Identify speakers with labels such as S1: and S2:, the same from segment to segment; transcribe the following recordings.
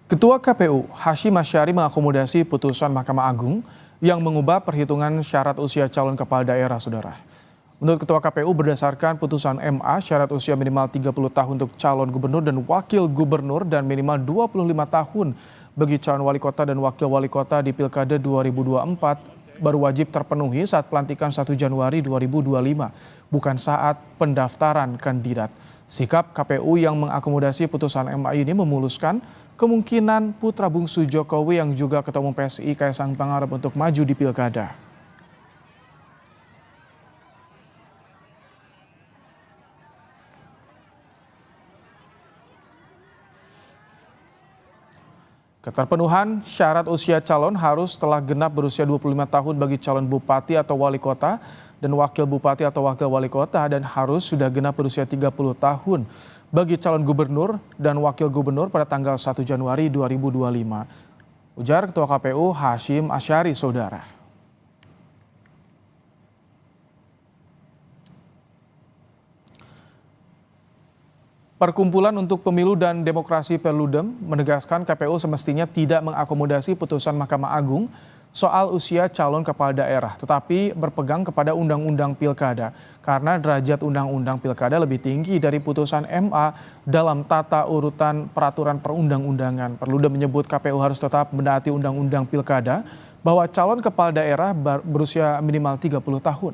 S1: Ketua KPU Hashim Asyari mengakomodasi putusan Mahkamah Agung yang mengubah perhitungan syarat usia calon kepala daerah, saudara. Menurut Ketua KPU, berdasarkan putusan MA, syarat usia minimal 30 tahun untuk calon gubernur dan wakil gubernur dan minimal 25 tahun bagi calon wali kota dan wakil wali kota di Pilkada 2024 baru wajib terpenuhi saat pelantikan 1 Januari 2025, bukan saat pendaftaran kandidat. Sikap KPU yang mengakomodasi putusan MA ini memuluskan kemungkinan putra bungsu Jokowi yang juga Ketua Umum PSI Kaisang Pangarep untuk maju di Pilkada. Keterpenuhan syarat usia calon harus telah genap berusia 25 tahun bagi calon bupati atau wali kota dan wakil bupati atau wakil wali kota, dan harus sudah genap berusia 30 tahun bagi calon gubernur dan wakil gubernur pada tanggal 1 Januari 2025. Ujar Ketua KPU Hashim Asyari, saudara. Perkumpulan untuk Pemilu dan Demokrasi Perludem menegaskan KPU semestinya tidak mengakomodasi putusan Mahkamah Agung soal usia calon kepala daerah, tetapi berpegang kepada Undang-Undang Pilkada karena derajat Undang-Undang Pilkada lebih tinggi dari putusan MA dalam tata urutan peraturan perundang-undangan. Perludem menyebut KPU harus tetap menaati Undang-Undang Pilkada bahwa calon kepala daerah berusia minimal 30 tahun.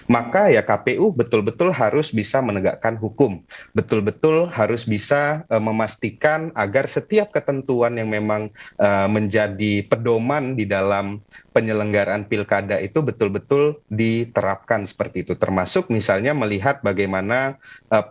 S2: Maka ya KPU betul-betul harus bisa menegakkan hukum, betul-betul harus bisa memastikan agar setiap ketentuan yang memang menjadi pedoman di dalam penyelenggaraan pilkada itu betul-betul diterapkan seperti itu. Termasuk misalnya melihat bagaimana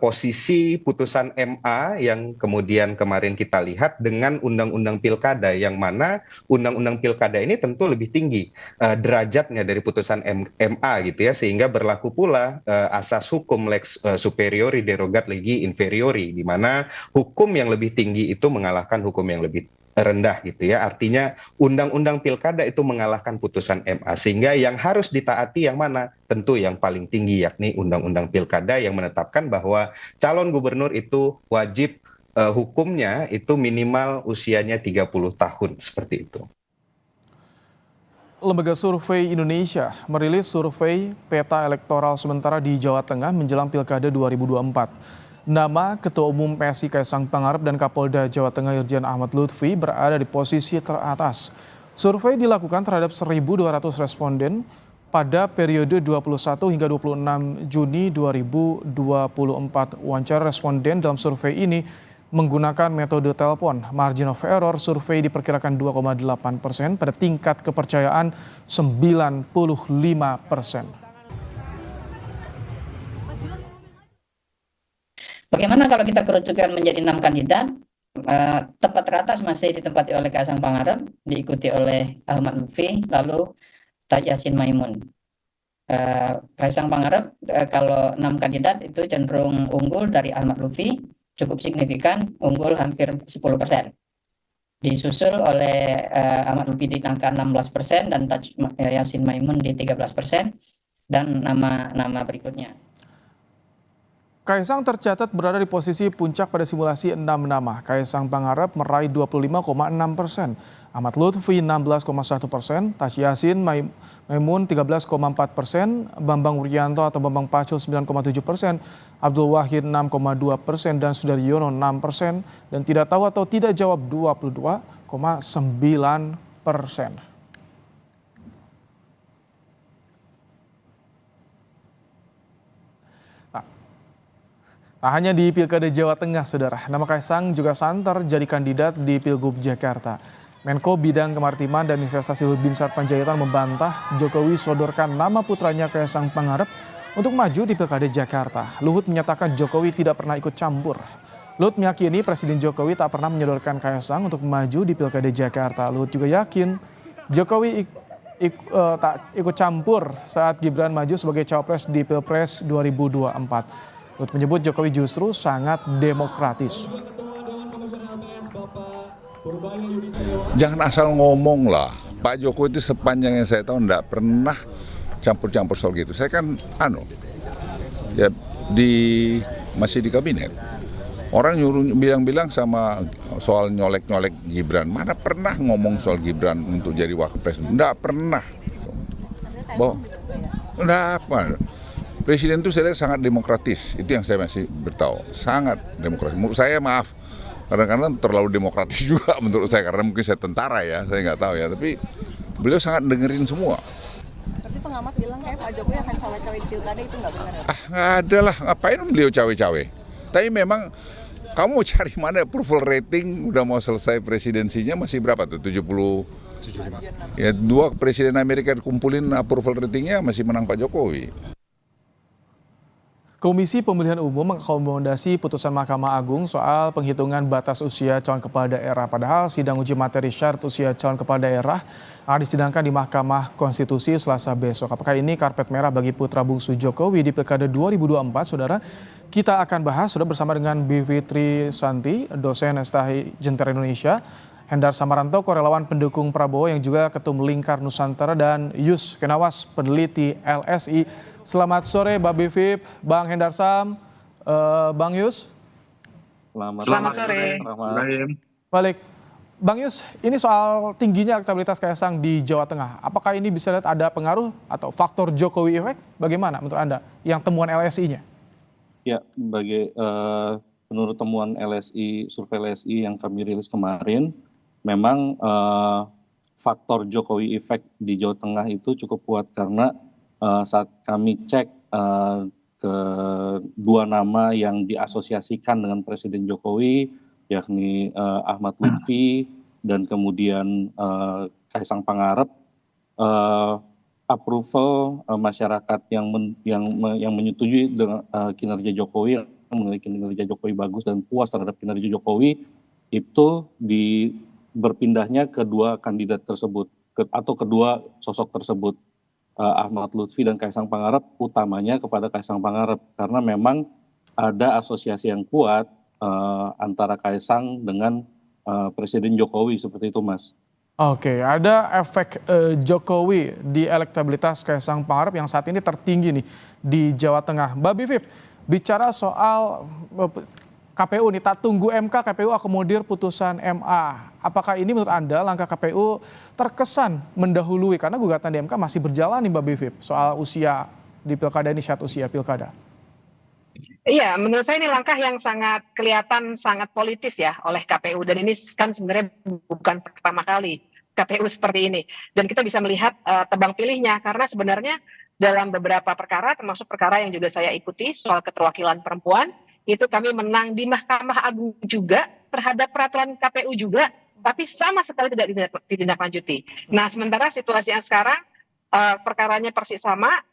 S2: posisi putusan MA yang kemudian kemarin kita lihat dengan undang-undang pilkada, yang mana undang-undang pilkada ini tentu lebih tinggi derajatnya dari putusan MA gitu ya, sehingga berlaku pula asas hukum lex superiori derogat legi inferiori, di mana hukum yang lebih tinggi itu mengalahkan hukum yang lebih rendah gitu ya. Artinya undang-undang pilkada itu mengalahkan putusan MA, sehingga yang harus ditaati yang mana? Tentu yang paling tinggi, yakni undang-undang pilkada yang menetapkan bahwa calon gubernur itu wajib hukumnya itu minimal usianya 30 tahun seperti itu.
S1: Lembaga Survei Indonesia merilis survei peta elektoral sementara di Jawa Tengah menjelang Pilkada 2024. Nama Ketua Umum PSI Kaisang Pangarep dan Kapolda Jawa Tengah Irjen Ahmad Lutfi berada di posisi teratas. Survei dilakukan terhadap 1.200 responden pada periode 21 hingga 26 Juni 2024. Wawancara responden dalam survei ini menggunakan metode telepon. Margin of error survei diperkirakan 2,8% pada tingkat kepercayaan 95%.
S3: Bagaimana kalau kita kerucutkan menjadi 6 kandidat? Tempat teratas masih ditempati oleh Kaisang Pangarep, diikuti oleh Ahmad Lutfi, lalu Taj Yassin Maimun. Kaisang Pangarep kalau 6 kandidat itu cenderung unggul dari Ahmad Lutfi, cukup signifikan, unggul hampir 10%. Disusul oleh Ahmad Lutfi di angka 16% dan Taj Yassin Maimun di 13%, dan nama berikutnya.
S1: Kaisang tercatat berada di posisi puncak pada simulasi 6 nama. Kaisang Pangarep meraih 25,6%, Ahmad Lutfi 16,1%, Taj Yassin Maimun 13,4%, Bambang Wuryanto atau Bambang Pacul 9,7%, Abdul Wahid 6,2%, dan Sudaryono 6%, dan tidak tahu atau tidak jawab 22,9%. Tak hanya di Pilkada Jawa Tengah, saudara, nama Kaisang juga santer jadi kandidat di Pilgub Jakarta. Menko Bidang Kemaritiman dan Investasi Luhut Binsar Panjaitan membantah Jokowi sodorkan nama putranya Kaisang Pangarep untuk maju di Pilkada Jakarta. Luhut menyatakan Jokowi tidak pernah ikut campur. Luhut meyakini Presiden Jokowi tak pernah menyodorkan Kaisang untuk maju di Pilkada Jakarta. Luhut juga yakin Jokowi tak ikut campur saat Gibran maju sebagai cawapres di Pilpres 2024. Luhut menyebut Jokowi justru sangat demokratis.
S4: Jangan asal ngomong lah. Pak Jokowi itu sepanjang yang saya tahu tidak pernah campur-campur soal gitu. Saya kan ya masih di kabinet. Orang nyuruh bilang-bilang sama soal nyolek-nyolek Gibran. Mana pernah ngomong soal Gibran untuk jadi wakil presiden? Nggak pernah. Nggak apa. Presiden itu saya lihat sangat demokratis. Itu yang saya masih bertahu. Sangat demokratis. Menurut saya maaf. Kadang-kadang terlalu demokratis juga menurut saya. Karena mungkin saya tentara ya. Saya nggak tahu ya. Tapi beliau sangat dengerin semua.
S5: Tapi pengamat bilang kayak Pak Jokowi akan cawe-cawe di pilkada, itu nggak benar ya?
S4: Nggak ada lah. Ngapain beliau cawe-cawe? Tapi memang kamu mau cari mana approval rating, udah mau selesai presidensinya masih berapa tuh? 75. Ya, 2 presiden Amerika dikumpulin approval ratingnya masih menang Pak Jokowi.
S1: Komisi Pemilihan Umum mengakomodasi putusan Mahkamah Agung soal penghitungan batas usia calon kepala daerah. Padahal sidang uji materi syarat usia calon kepala daerah akan disidangkan di Mahkamah Konstitusi Selasa besok. Apakah ini karpet merah bagi putra bungsu Jokowi di Pilkada 2024, Saudara? Kita akan bahas sudah bersama dengan Bivitri Santi, dosen STI Jentera Indonesia, Hendar Samaranto, korelawan pendukung Prabowo yang juga Ketum Lingkar Nusantara, dan Yus Kenawas, peneliti LSI. Selamat sore, Mbak Bivip, Bang Hendar Sam, Bang Yus.
S3: Selamat sore.
S1: Balik. Bang Yus, ini soal tingginya elektabilitas Kaisang di Jawa Tengah. Apakah ini bisa lihat ada pengaruh atau faktor Jokowi efek? Bagaimana menurut Anda yang temuan LSI-nya?
S6: Ya, menurut temuan LSI, survei LSI yang kami rilis kemarin, memang faktor Jokowi efek di Jawa Tengah itu cukup kuat karena saat kami cek ke 2 nama yang diasosiasikan dengan Presiden Jokowi, yakni Ahmad Lutfi dan kemudian Kaisang Pangarep, approval masyarakat yang menyetujui dengan kinerja Jokowi, yang memiliki kinerja Jokowi bagus dan puas terhadap kinerja Jokowi, itu berpindahnya kedua kandidat tersebut atau kedua sosok tersebut, Ahmad Lutfi dan Kaisang Pangarep, utamanya kepada Kaisang Pangarep karena memang ada asosiasi yang kuat antara Kaisang dengan Presiden Jokowi, seperti itu, Mas.
S1: Oke, ada efek Jokowi di elektabilitas Kaisang Pangarep yang saat ini tertinggi nih di Jawa Tengah. Mbak Bivip, bicara soal KPU nih, tak tunggu MK, KPU akomodir putusan MA. Apakah ini menurut Anda langkah KPU terkesan mendahului karena gugatan di MK masih berjalan nih, Mbak Bivip, soal usia di pilkada ini, syarat usia pilkada?
S7: Iya, menurut saya ini langkah yang sangat kelihatan sangat politis ya oleh KPU, dan ini kan sebenarnya bukan pertama kali KPU seperti ini. Dan kita bisa melihat tebang pilihnya karena sebenarnya dalam beberapa perkara, termasuk perkara yang juga saya ikuti soal keterwakilan perempuan, itu kami menang di Mahkamah Agung juga terhadap peraturan KPU juga, tapi sama sekali tidak ditindaklanjuti. Nah, sementara situasi yang sekarang perkaranya persis sama,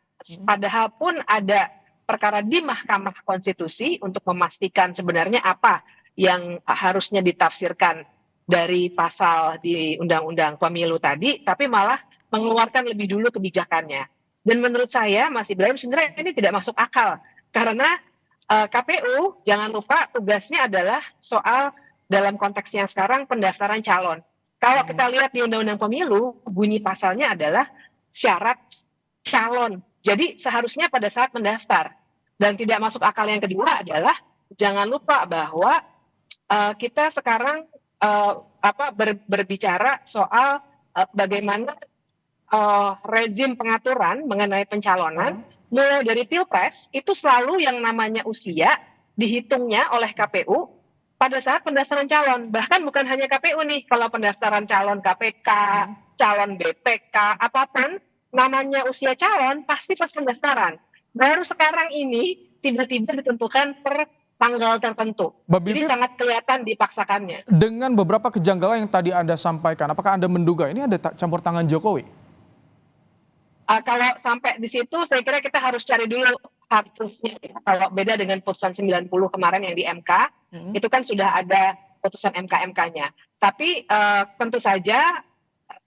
S7: padahal pun ada perkara di Mahkamah Konstitusi untuk memastikan sebenarnya apa yang harusnya ditafsirkan dari pasal di Undang-Undang Pemilu tadi, tapi malah mengeluarkan lebih dulu kebijakannya. Dan menurut saya, Mas Ibrahim, sebenarnya ini tidak masuk akal karena KPU jangan lupa tugasnya adalah soal dalam konteks yang sekarang pendaftaran calon. Kalau kita lihat di Undang-Undang Pemilu, bunyi pasalnya adalah syarat calon. Jadi seharusnya pada saat mendaftar. Dan tidak masuk akal yang kedua adalah jangan lupa bahwa kita sekarang berbicara soal bagaimana rezim pengaturan mengenai pencalonan. Mulai dari Pilpres itu selalu yang namanya usia dihitungnya oleh KPU pada saat pendaftaran calon. Bahkan bukan hanya KPU nih, kalau pendaftaran calon KPK, calon BPK, apapun namanya usia calon pasti pas pendaftaran. Baru sekarang ini tiba-tiba ditentukan per tanggal tertentu. Jadi sangat kelihatan dipaksakannya.
S1: Dengan beberapa kejanggalan yang tadi Anda sampaikan, apakah Anda menduga ini ada campur tangan Jokowi?
S7: Kalau sampai di situ, saya kira kita harus cari dulu harusnya. Kalau beda dengan putusan 90 kemarin yang di MK, itu kan sudah ada putusan MK-MK-nya. Tapi tentu saja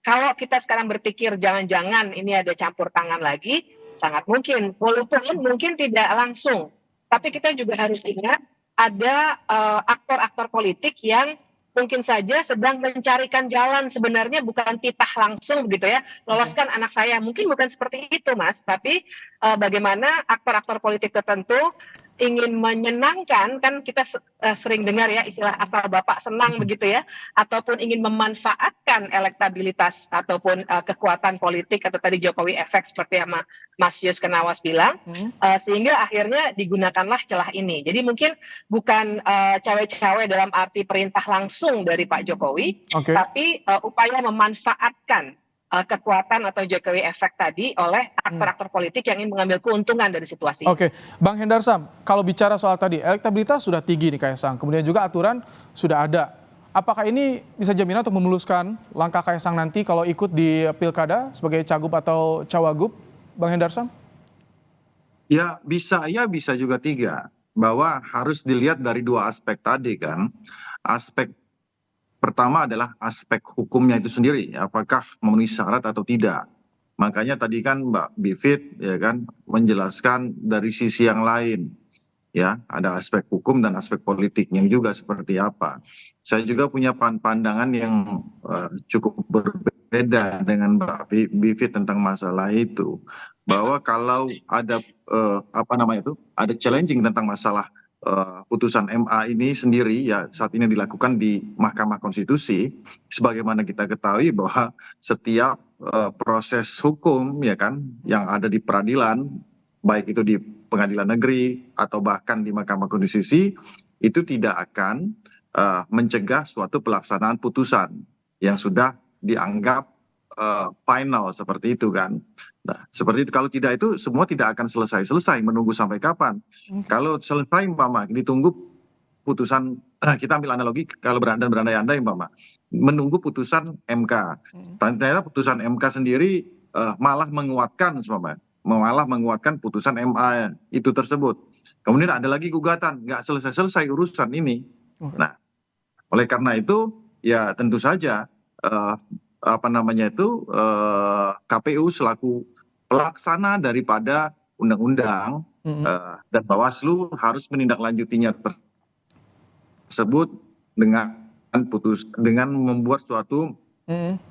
S7: kalau kita sekarang berpikir jangan-jangan ini ada campur tangan lagi, sangat mungkin. Walaupun mungkin tidak langsung. Tapi kita juga harus ingat ada aktor-aktor politik yang mungkin saja sedang mencarikan jalan, sebenarnya bukan titah langsung begitu ya, loloskan anak saya. Mungkin bukan seperti itu, Mas, tapi bagaimana aktor-aktor politik tertentu ingin menyenangkan, kan kita sering dengar ya istilah asal bapak senang begitu ya, ataupun ingin memanfaatkan elektabilitas ataupun kekuatan politik atau tadi Jokowi efek seperti yang Mas Yus Kenawas bilang, sehingga akhirnya digunakanlah celah ini. Jadi mungkin bukan cawe-cawe dalam arti perintah langsung dari Pak Jokowi, tapi upaya memanfaatkan kekuatan atau Jokowi efek tadi oleh aktor-aktor politik yang ingin mengambil keuntungan dari situasi.
S1: Oke, Bang Hendarsam, kalau bicara soal tadi elektabilitas sudah tinggi nih Kaisang, kemudian juga aturan sudah ada. Apakah ini bisa jaminan untuk memuluskan langkah Kaisang nanti kalau ikut di pilkada sebagai cagup atau cawagup, Bang Hendarsam?
S8: Ya bisa juga tiga. Bahwa harus dilihat dari dua aspek tadi kan. Aspek pertama adalah aspek hukumnya itu sendiri, apakah memenuhi syarat atau tidak. Makanya tadi kan Mbak Bivit ya kan menjelaskan dari sisi yang lain, ya ada aspek hukum dan aspek politiknya juga seperti apa. Saya juga punya pandangan yang cukup berbeda dengan Mbak Bivit tentang masalah itu, bahwa kalau ada ada challenging tentang masalah putusan MA ini sendiri ya saat ini dilakukan di Mahkamah Konstitusi, sebagaimana kita ketahui bahwa setiap proses hukum ya kan yang ada di peradilan, baik itu di pengadilan negeri atau bahkan di Mahkamah Konstitusi, itu tidak akan mencegah suatu pelaksanaan putusan yang sudah dianggap final seperti itu kan. Nah, seperti itu, kalau tidak itu semua tidak akan selesai menunggu sampai kapan. Kalau selesai ditunggu putusan, kita ambil analogi kalau berandai-andai menunggu putusan MK. Ternyata putusan MK sendiri malah menguatkan putusan MA itu tersebut. Kemudian ada lagi gugatan, nggak selesai urusan ini. Nah, oleh karena itu ya tentu saja KPU selaku pelaksana daripada undang-undang dan Bawaslu harus menindaklanjutinya tersebut dengan membuat suatu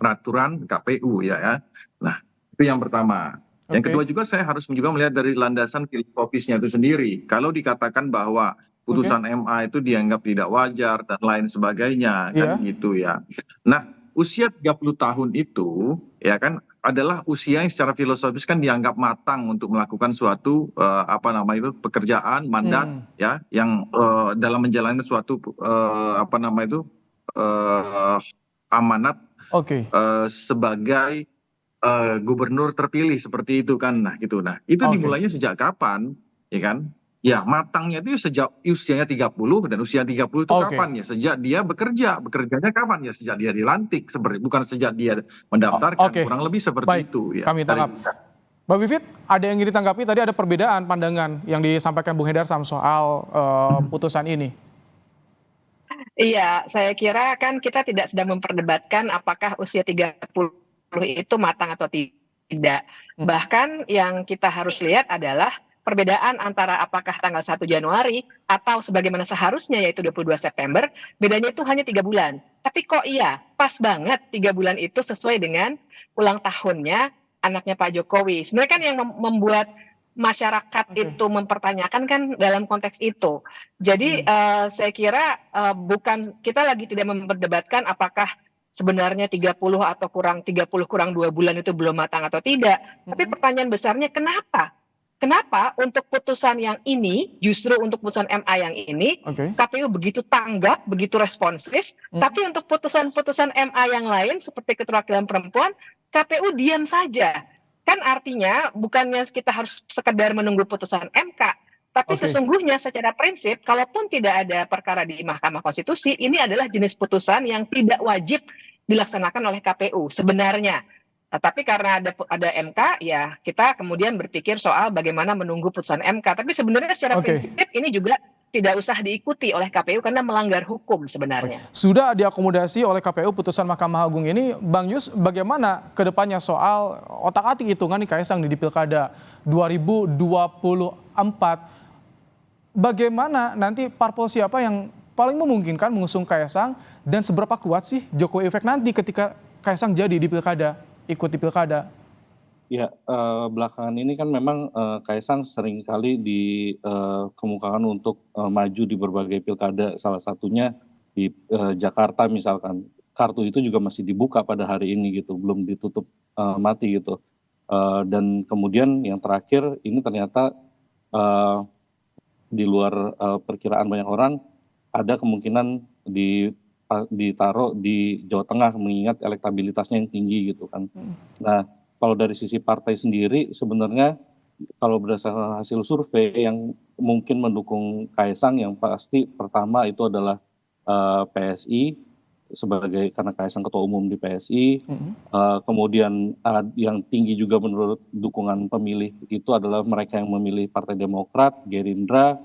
S8: peraturan KPU ya. Nah, itu yang pertama. Yang kedua juga saya harus juga melihat dari landasan filosofisnya itu sendiri. Kalau dikatakan bahwa putusan MA itu dianggap tidak wajar dan lain sebagainya kan gitu ya. Nah, usia 30 tahun itu ya kan adalah usia yang secara filosofis kan dianggap matang untuk melakukan suatu pekerjaan mandat ya yang dalam menjalani suatu amanat sebagai gubernur terpilih seperti itu kan. Nah gitu. Nah, itu dimulainya sejak kapan ya kan? Ya, matangnya itu sejak usianya 30, dan usia 30 itu kapan ya? Sejak dia bekerjanya kapan ya? Sejak dia dilantik, bukan sejak dia mendaftarkan, kurang lebih seperti itu. Ya.
S1: Kami tangkap. Mbak Bivit, ada yang ingin ditanggapi, tadi ada perbedaan pandangan yang disampaikan Bung Hendarsam soal putusan ini.
S7: Iya, saya kira kan kita tidak sedang memperdebatkan apakah usia 30 itu matang atau tidak. Bahkan yang kita harus lihat adalah perbedaan antara apakah tanggal 1 Januari atau sebagaimana seharusnya yaitu 22 September, bedanya itu hanya 3 bulan. Tapi kok iya, pas banget 3 bulan itu sesuai dengan ulang tahunnya anaknya Pak Jokowi. Sebenarnya kan yang membuat masyarakat itu mempertanyakan kan dalam konteks itu. Jadi saya kira bukan kita lagi tidak memperdebatkan apakah sebenarnya 30 atau kurang 30 kurang 2 bulan itu belum matang atau tidak. Tapi pertanyaan besarnya kenapa? Kenapa untuk putusan yang ini, justru untuk putusan MA yang ini, KPU begitu tanggap, begitu responsif, tapi untuk putusan-putusan MA yang lain seperti keterwakilan perempuan, KPU diam saja. Kan artinya bukannya kita harus sekedar menunggu putusan MK, tapi sesungguhnya secara prinsip, kalaupun tidak ada perkara di Mahkamah Konstitusi, ini adalah jenis putusan yang tidak wajib dilaksanakan oleh KPU sebenarnya. Tapi karena ada MK, ya kita kemudian berpikir soal bagaimana menunggu putusan MK. Tapi sebenarnya secara prinsip ini juga tidak usah diikuti oleh KPU karena melanggar hukum sebenarnya.
S1: Sudah diakomodasi oleh KPU putusan Mahkamah Agung ini, Bang Yus, bagaimana kedepannya soal otak-atik hitungan nih Kaisang di Pilkada 2024? Bagaimana nanti parpol siapa yang paling memungkinkan mengusung Kaisang dan seberapa kuat sih Jokowi efek nanti ketika Kaisang jadi di Pilkada? Ikut di Pilkada?
S6: Ya, belakangan ini kan memang Kaisang seringkali dikemukakan untuk maju di berbagai pilkada, salah satunya di Jakarta misalkan. Kartu itu juga masih dibuka pada hari ini gitu, belum ditutup mati gitu. Dan kemudian yang terakhir ini ternyata di luar perkiraan banyak orang, ada kemungkinan ditaruh di Jawa Tengah mengingat elektabilitasnya yang tinggi gitu kan. Nah, kalau dari sisi partai sendiri sebenarnya kalau berdasarkan hasil survei yang mungkin mendukung Kaisang yang pasti pertama itu adalah PSI karena Kaisang ketua umum di PSI. Kemudian yang tinggi juga menurut dukungan pemilih itu adalah mereka yang memilih Partai Demokrat, Gerindra,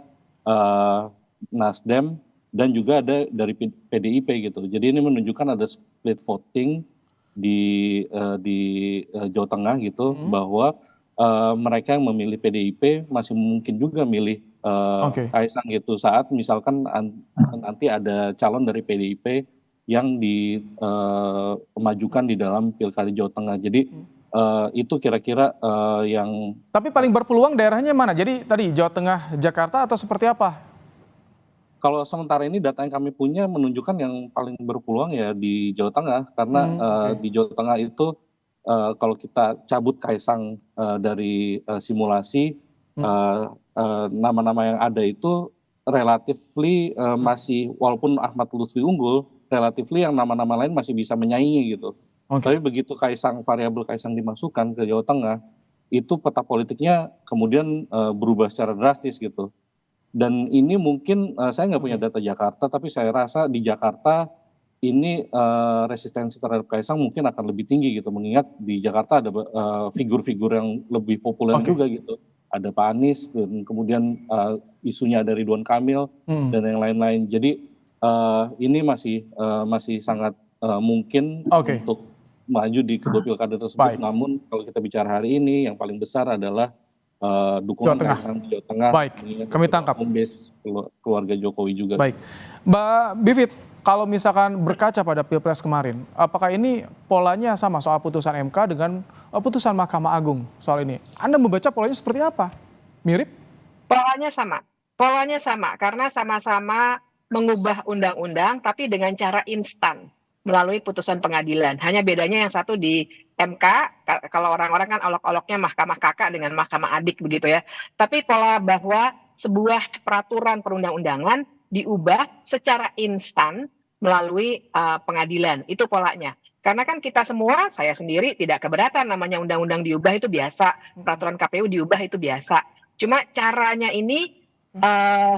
S6: Nasdem, dan juga ada dari PDIP gitu. Jadi ini menunjukkan ada split voting di Jawa Tengah gitu, bahwa mereka yang memilih PDIP masih mungkin juga milih Kaisang gitu saat misalkan nanti ada calon dari PDIP yang dimajukan di dalam pilkada Jawa Tengah. Jadi itu kira-kira yang.
S1: Tapi paling berpeluang daerahnya mana? Jadi tadi Jawa Tengah, Jakarta atau seperti apa?
S6: Kalau sementara ini data yang kami punya menunjukkan yang paling berpeluang ya di Jawa Tengah, karena di Jawa Tengah itu kalau kita cabut Kaisang dari simulasi, nama-nama yang ada itu relatifly masih, walaupun Ahmad Lutfi unggul, relatifly yang nama-nama lain masih bisa menyaingi gitu. Tapi begitu variabel Kaisang dimasukkan ke Jawa Tengah, itu peta politiknya kemudian berubah secara drastis gitu. Dan ini mungkin saya nggak punya data Jakarta, tapi saya rasa di Jakarta ini resistensi terhadap Kaisang mungkin akan lebih tinggi gitu, mengingat di Jakarta ada figur-figur yang lebih populer juga gitu. Ada Pak Anies, dan kemudian isunya ada Ridwan Kamil dan yang lain-lain. Jadi ini masih sangat mungkin untuk maju di kedua pilkada tersebut. Namun kalau kita bicara hari ini yang paling besar adalah dukungan Kaisang di Jawa Tengah.
S1: Baik, kami tangkap.
S6: Keluarga Jokowi juga.
S1: Baik, Mbak Bivit, kalau misalkan berkaca pada Pilpres kemarin, apakah ini polanya sama soal putusan MK dengan putusan Mahkamah Agung soal ini? Anda membaca polanya seperti apa? Mirip?
S7: Polanya sama karena sama-sama mengubah undang-undang tapi dengan cara instan melalui putusan pengadilan. Hanya bedanya yang satu di MK, kalau orang-orang kan olok-oloknya mahkamah kakak dengan mahkamah adik begitu ya. Tapi pola bahwa sebuah peraturan perundang-undangan diubah secara instan melalui pengadilan. Itu polanya. Karena kan kita semua, saya sendiri tidak keberatan namanya undang-undang diubah itu biasa. Peraturan KPU diubah itu biasa. Cuma caranya ini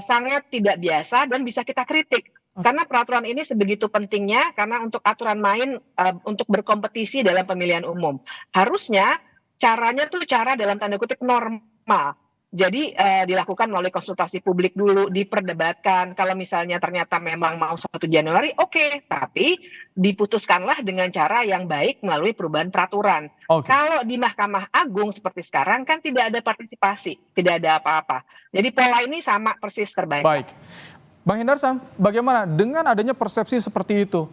S7: sangat tidak biasa dan bisa kita kritik. Karena peraturan ini sebegitu pentingnya karena untuk aturan main untuk berkompetisi dalam pemilihan umum. Harusnya caranya tuh cara dalam tanda kutip normal. Jadi dilakukan melalui konsultasi publik dulu, diperdebatkan. Kalau misalnya ternyata memang mau 1 Januari, oke. Tapi diputuskanlah dengan cara yang baik melalui perubahan peraturan. Kalau di Mahkamah Agung seperti sekarang kan tidak ada partisipasi, tidak ada apa-apa. Jadi pola ini sama persis terbaik.
S1: Baik. Bang Hendarsam, bagaimana dengan adanya persepsi seperti itu?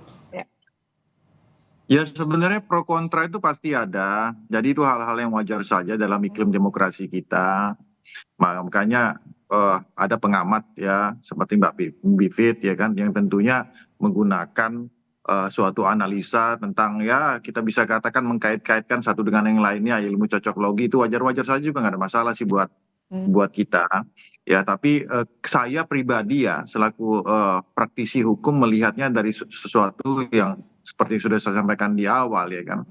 S8: Ya sebenarnya pro kontra itu pasti ada. Jadi itu hal-hal yang wajar saja dalam iklim demokrasi kita. Makanya ada pengamat ya seperti Mbak Bivit ya kan, yang tentunya menggunakan suatu analisa tentang ya kita bisa katakan mengkait-kaitkan satu dengan yang lainnya, ilmu cocoklogi itu wajar-wajar saja juga nggak ada masalah sih buat kita ya. Tapi saya pribadi ya selaku praktisi hukum melihatnya dari sesuatu yang seperti sudah saya sampaikan di awal ya kan,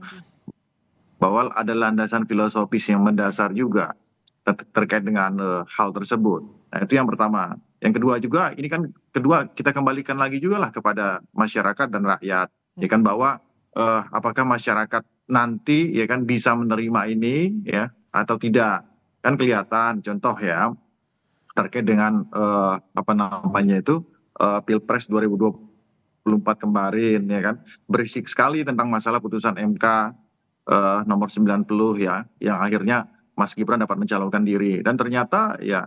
S8: bahwa ada landasan filosofis yang mendasar juga terkait dengan hal tersebut. Nah itu yang pertama. Yang kedua juga ini kan kita kembalikan lagi juga lah kepada masyarakat dan rakyat ya kan, bahwa apakah masyarakat nanti ya kan bisa menerima ini ya atau tidak. Kan kelihatan contoh ya terkait dengan Pilpres 2024 kemarin ya kan, berisik sekali tentang masalah putusan MK nomor 90 ya, yang akhirnya Mas Gibran dapat mencalonkan diri dan ternyata ya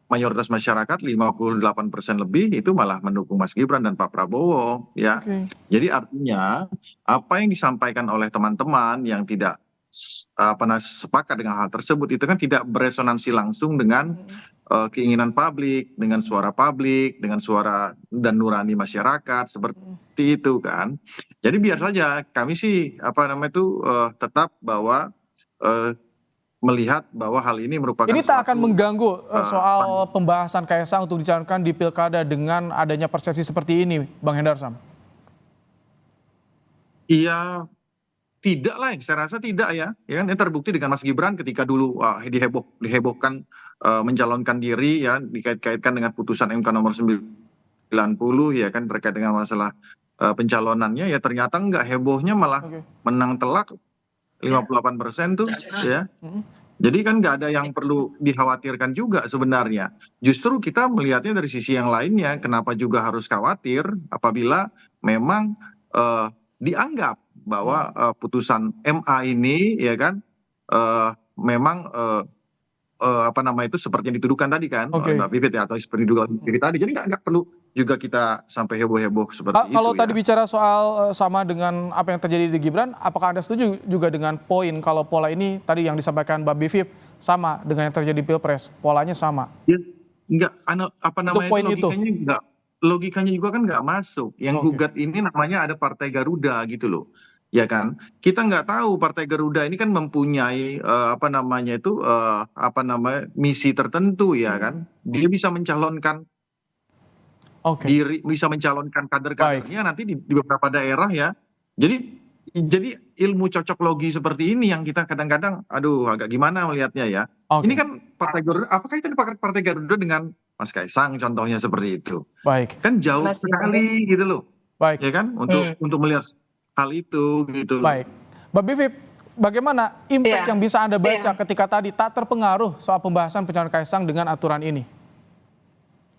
S8: mayoritas masyarakat 58% lebih itu malah mendukung Mas Gibran dan Pak Prabowo ya. Jadi artinya apa yang disampaikan oleh teman-teman yang tidak sepakat dengan hal tersebut, itu kan tidak beresonansi langsung dengan keinginan publik, dengan suara publik, dengan suara dan nurani masyarakat seperti itu kan. Jadi biar saja kami sih tetap bahwa melihat bahwa hal ini merupakan
S1: Ini tak akan
S8: suatu,
S1: mengganggu soal pembahasan Kaisang untuk dicalonkan di pilkada dengan adanya persepsi seperti ini, Bang Hendarsam?
S8: Iya, tidak lah, saya rasa tidak ya. Ya kan, ini terbukti dengan Mas Gibran ketika dulu dihebohkan mencalonkan diri ya, dikait-kaitkan dengan putusan MK nomor 90 ya kan, terkait dengan masalah pencalonannya, ya ternyata enggak, hebohnya malah menang telak 58% tuh ya. Jadi kan nggak ada yang perlu dikhawatirkan juga sebenarnya. Justru kita melihatnya dari sisi yang lainnya, kenapa juga harus khawatir apabila memang dianggap bahwa putusan MA ini ya kan memang itu seperti yang dituduhkan tadi kan oleh Mbak Pipit ya, atau seperti diduga Pipit tadi. Jadi nggak perlu juga kita sampai heboh-heboh seperti itu.
S1: Kalau
S8: ya.
S1: tadi bicara soal sama dengan apa yang terjadi di Gibran, apakah Anda setuju juga dengan poin kalau pola ini tadi yang disampaikan Mbak Bivip sama dengan yang terjadi Pilpres, polanya sama?
S8: Ya, enggak,
S1: poin itu
S8: logikanya enggak. Logikanya juga kan nggak masuk. Yang gugat ini namanya ada Partai Garuda gitu loh. Ya kan, kita nggak tahu Partai Garuda ini kan mempunyai misi tertentu ya kan, dia bisa mencalonkan diri, bisa mencalonkan kader-kadernya nanti di beberapa daerah ya. Jadi ilmu cocok logi seperti ini yang kita kadang-kadang agak gimana melihatnya ya. Ini kan Partai Garuda, apakah itu Partai Garuda dengan Mas Kaisang contohnya seperti itu? Kan jauh sekali gitu loh. Ya kan, untuk melihat hal itu gitu.
S1: Baik, Mbak Bivip, bagaimana impact yang bisa Anda baca ketika tadi tak terpengaruh soal pembahasan pencalonan Kaisang dengan aturan ini?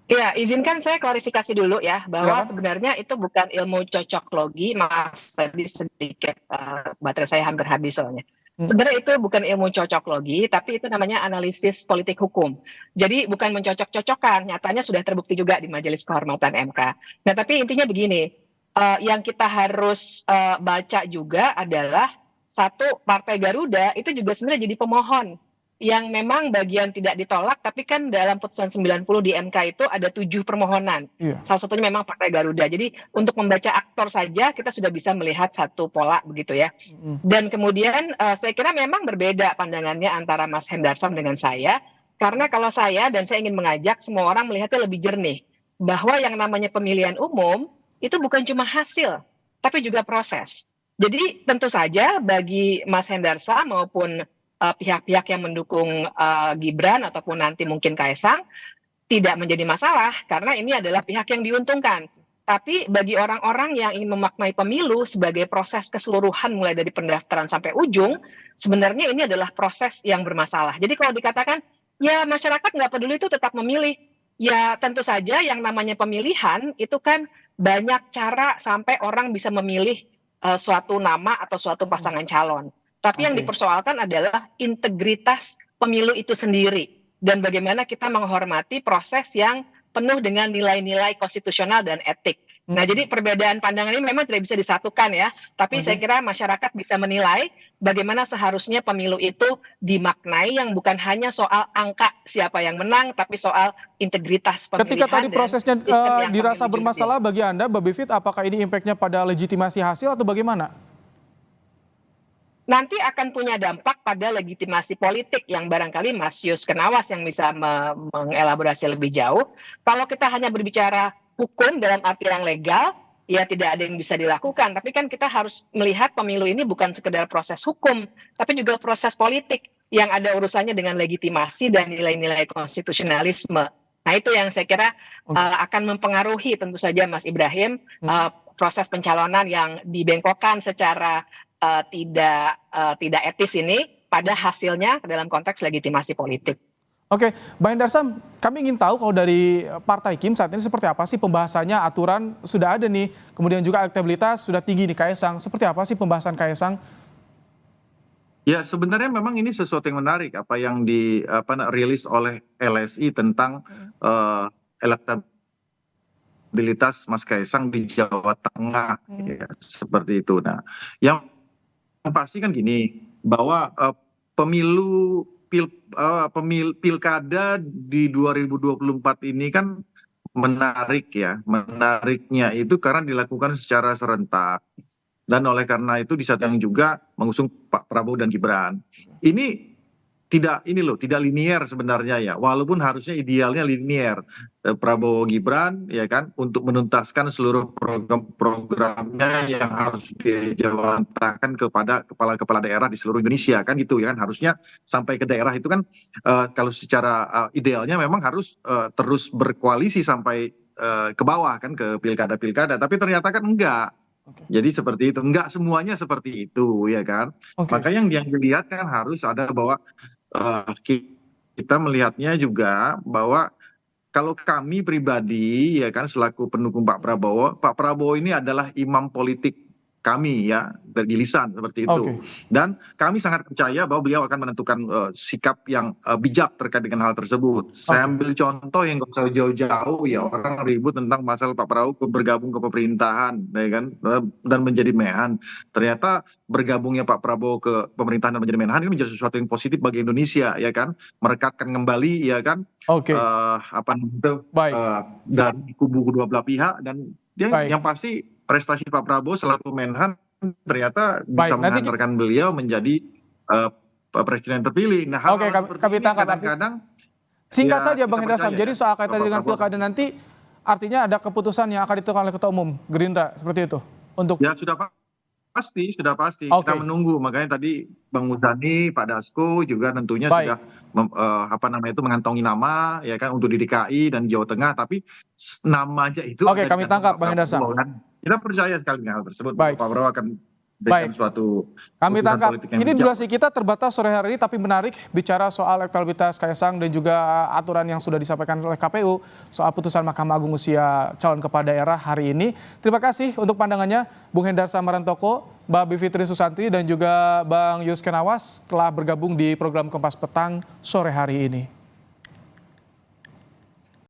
S7: Iya, izinkan saya klarifikasi dulu ya, bahwa sebenarnya itu bukan ilmu cocok logi. Maaf, tadi sedikit baterai saya hampir habis soalnya. Sebenarnya itu bukan ilmu cocok logi, tapi itu namanya analisis politik hukum. Jadi bukan mencocok-cocokkan, nyatanya sudah terbukti juga di Majelis Kehormatan MK. Nah, tapi intinya begini, yang kita harus baca juga adalah satu, Partai Garuda itu juga sebenarnya jadi pemohon yang memang bagian tidak ditolak, tapi kan dalam putusan 90 di MK itu ada 7 permohonan. Salah satunya memang Partai Garuda. Jadi untuk membaca aktor saja kita sudah bisa melihat satu pola begitu ya. Dan kemudian saya kira memang berbeda pandangannya antara Mas Hendarsam dengan saya, karena kalau saya ingin mengajak semua orang melihatnya lebih jernih, bahwa yang namanya pemilihan umum itu bukan cuma hasil, tapi juga proses. Jadi tentu saja bagi Mas Hendarsam maupun pihak-pihak yang mendukung Gibran ataupun nanti mungkin Kaisang tidak menjadi masalah karena ini adalah pihak yang diuntungkan. Tapi bagi orang-orang yang ingin memaknai pemilu sebagai proses keseluruhan mulai dari pendaftaran sampai ujung, sebenarnya ini adalah proses yang bermasalah. Jadi kalau dikatakan ya masyarakat nggak peduli itu tetap memilih, ya tentu saja yang namanya pemilihan itu kan banyak cara sampai orang bisa memilih suatu nama atau suatu pasangan calon. Tapi yang dipersoalkan adalah integritas pemilu itu sendiri dan bagaimana kita menghormati proses yang penuh dengan nilai-nilai konstitusional dan etik. Nah, jadi perbedaan pandangan ini memang tidak bisa disatukan ya, tapi saya kira masyarakat bisa menilai bagaimana seharusnya pemilu itu dimaknai yang bukan hanya soal angka siapa yang menang, tapi soal integritas pemilihan.
S1: Ketika tadi prosesnya dirasa bermasalah bagi Anda, Mbak Bivit, apakah ini impactnya pada legitimasi hasil atau bagaimana?
S7: Nanti akan punya dampak pada legitimasi politik yang barangkali Mas Yus Kenawas yang bisa mengelaborasi lebih jauh. Kalau kita hanya berbicara hukum dalam arti yang legal, ya tidak ada yang bisa dilakukan. Tapi kan kita harus melihat pemilu ini bukan sekedar proses hukum, tapi juga proses politik yang ada urusannya dengan legitimasi dan nilai-nilai konstitusionalisme. Nah itu yang saya kira akan mempengaruhi tentu saja Mas Ibrahim, proses pencalonan yang dibengkokkan secara tidak etis ini pada hasilnya dalam konteks legitimasi politik.
S1: Oke, Mbak Hendarsam, kami ingin tahu kalau dari Partai Kim saat ini seperti apa sih pembahasannya, aturan sudah ada nih, kemudian juga elektabilitas sudah tinggi nih Kaisang, seperti apa sih pembahasan Kaisang?
S8: Ya sebenarnya memang ini sesuatu yang menarik apa yang dirilis oleh LSI tentang elektabilitas Mas Kaisang di Jawa Tengah ya, seperti itu. Nah, yang pasti kan gini, bahwa pilkada di 2024 ini kan menarik ya. Menariknya itu karena dilakukan secara serentak. Dan oleh karena itu di saat yang juga mengusung Pak Prabowo dan Gibran. Ini tidak linier sebenarnya ya, walaupun harusnya idealnya linier. Prabowo Gibran ya kan untuk menuntaskan seluruh program-programnya yang harus dijawantahkan kepada kepala-kepala daerah di seluruh Indonesia kan gitu ya kan, harusnya sampai ke daerah itu kan kalau secara idealnya memang harus terus berkoalisi sampai ke bawah kan, ke pilkada-pilkada, tapi ternyata kan enggak. Jadi seperti itu, enggak semuanya seperti itu ya kan. Maka yang dilihat kan harus ada bahwa kita melihatnya juga bahwa kalau kami pribadi ya kan selaku pendukung Pak Prabowo ini adalah imam politik kami ya, dari lisan seperti itu. Dan kami sangat percaya bahwa beliau akan menentukan sikap yang bijak terkait dengan hal tersebut. Saya ambil contoh yang nggak usah jauh-jauh ya, orang ribut tentang masalah Pak Prabowo bergabung ke pemerintahan ya kan, dan menjadi menhan. Ternyata bergabungnya Pak Prabowo ke pemerintahan dan menjadi menhan ini menjadi sesuatu yang positif bagi Indonesia ya kan, merekatkan kembali ya kan dari kubu kedua belah pihak, dan yang pasti prestasi Pak Prabowo selaku menhan ternyata bisa menghantarkan beliau menjadi presiden terpilih. Nah, hal-hal seperti ini kadang-kadang
S1: singkat saja Bang Hendra Sam. Jadi soal kaitan dengan pilkada nanti artinya ada keputusan yang akan ditentukan oleh Ketua Umum Gerindra seperti itu untuk
S8: ya sudah pasti kita menunggu. Makanya tadi Bang Muzani, Pak Dasko juga tentunya sudah mengantongi nama ya kan untuk di DKI dan Jawa Tengah, tapi nama aja itu
S1: kami tangkap Bang Hendra Sam.
S8: Kita percaya sekali dengan hal tersebut. Pak Prabowo akan berikan suatu
S1: kami tangkap. Ini durasi kita terbatas sore hari ini, tapi menarik bicara soal elektabilitas Kaisang dan juga aturan yang sudah disampaikan oleh KPU soal putusan Mahkamah Agung usia calon kepala daerah hari ini. Terima kasih untuk pandangannya Bung Hendar Samarantoko, Mbak Bivitri Susanti dan juga Bang Yus Kenawas telah bergabung di program Kompas Petang sore hari ini.